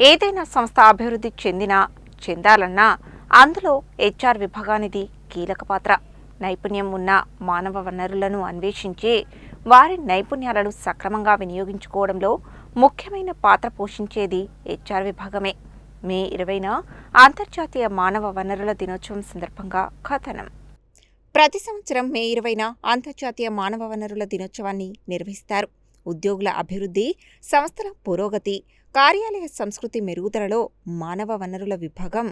ఏదైనా సంస్థ అభివృద్ధి చెందాలన్నా అందులో హెచ్ఆర్ విభాగానిది కీలక పాత్ర. నైపుణ్యం ఉన్న మానవ వనరులను అన్వేషించి వారి నైపుణ్యాలను సక్రమంగా వినియోగించుకోవడంలో ముఖ్యమైన పాత్ర పోషించేది హెచ్ఆర్ విభాగమే. మే 20న అంతర్జాతీయ మానవ వనరుల దినోత్సవం సందర్భంగా కథనం. ప్రతి సంవత్సరం మే 20న అంతర్జాతీయ మానవ వనరుల దినోత్సవాన్ని నిర్వహిస్తారు. ఉద్యోగుల అభివృద్ధి, సంస్థల పురోగతి, కార్యాలయ సంస్కృతి మెరుగుదలలో మానవ వనరుల విభాగం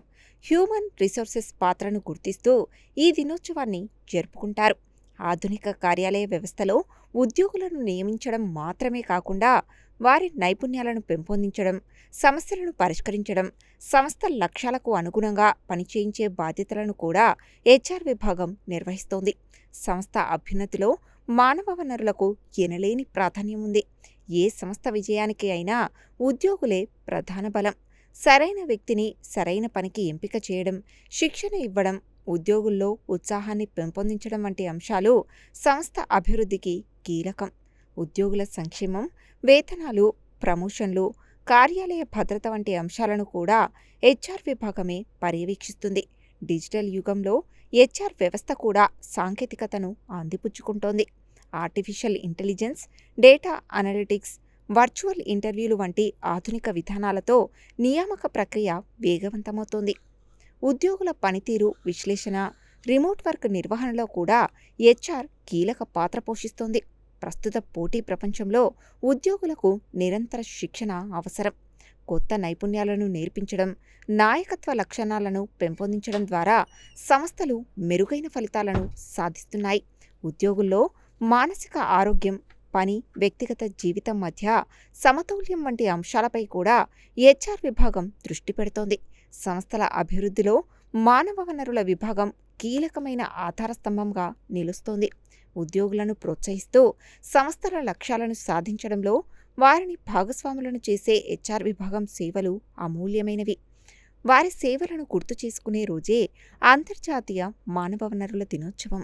హ్యూమన్ రిసోర్సెస్ పాత్రను గుర్తిస్తూ ఈ దినోత్సవాన్ని జరుపుకుంటారు. ఆధునిక కార్యాలయ వ్యవస్థలో ఉద్యోగులను నియమించడం మాత్రమే కాకుండా వారి నైపుణ్యాలను పెంపొందించడం, సమస్యలను పరిష్కరించడం, సంస్థ లక్ష్యాలకు అనుగుణంగా పనిచేయించే బాధ్యతలను కూడా హెచ్ఆర్ విభాగం నిర్వహిస్తోంది. సంస్థ అభ్యున్నతిలో మానవ వనరులకు ఎనలేని ప్రాధాన్యం ఉంది. ఏ సంస్థ విజయానికి అయినా ఉద్యోగులే ప్రధాన బలం. సరైన వ్యక్తిని సరైన పనికి ఎంపిక చేయడం, శిక్షణ ఇవ్వడం, ఉద్యోగుల్లో ఉత్సాహాన్ని పెంపొందించడం వంటి అంశాలు సంస్థ అభివృద్ధికి కీలకం. ఉద్యోగుల సంక్షేమం, వేతనాలు, ప్రమోషన్లు, కార్యాలయ భద్రత వంటి అంశాలను కూడా హెచ్ఆర్ విభాగమే పర్యవేక్షిస్తుంది. డిజిటల్ యుగంలో హెచ్ఆర్ వ్యవస్థ కూడా సాంకేతికతను అందిపుచ్చుకుంటోంది. Artificial intelligence, data analytics, virtual ఇంటర్వ్యూలు వంటి ఆధునిక విధానాలతో నియామక ప్రక్రియ వేగవంతమవుతోంది. ఉద్యోగుల పనితీరు విశ్లేషణ, రిమోట్ వర్క్ నిర్వహణలో కూడా హెచ్ఆర్ కీలక పాత్ర పోషిస్తోంది. ప్రస్తుత పోటీ ప్రపంచంలో ఉద్యోగులకు నిరంతర శిక్షణ అవసరం. కొత్త నైపుణ్యాలను నేర్పించడం, నాయకత్వ లక్షణాలను పెంపొందించడం ద్వారా సంస్థలు మెరుగైన ఫలితాలను సాధిస్తున్నాయి. ఉద్యోగుల్లో మానసిక ఆరోగ్యం, పని, వ్యక్తిగత జీవితం మధ్య సమతౌల్యం వంటి అంశాలపై కూడా హెచ్ఆర్ విభాగం దృష్టి పెడుతోంది. సంస్థల అభివృద్ధిలో మానవ వనరుల విభాగం కీలకమైన ఆధారస్తంభంగా నిలుస్తోంది. ఉద్యోగులను ప్రోత్సహిస్తూ సంస్థల లక్ష్యాలను సాధించడంలో వారిని భాగస్వాములను చేసే హెచ్ఆర్ విభాగం సేవలు అమూల్యమైనవి. వారి సేవలను గుర్తు చేసుకునే రోజే అంతర్జాతీయ మానవ వనరుల దినోత్సవం.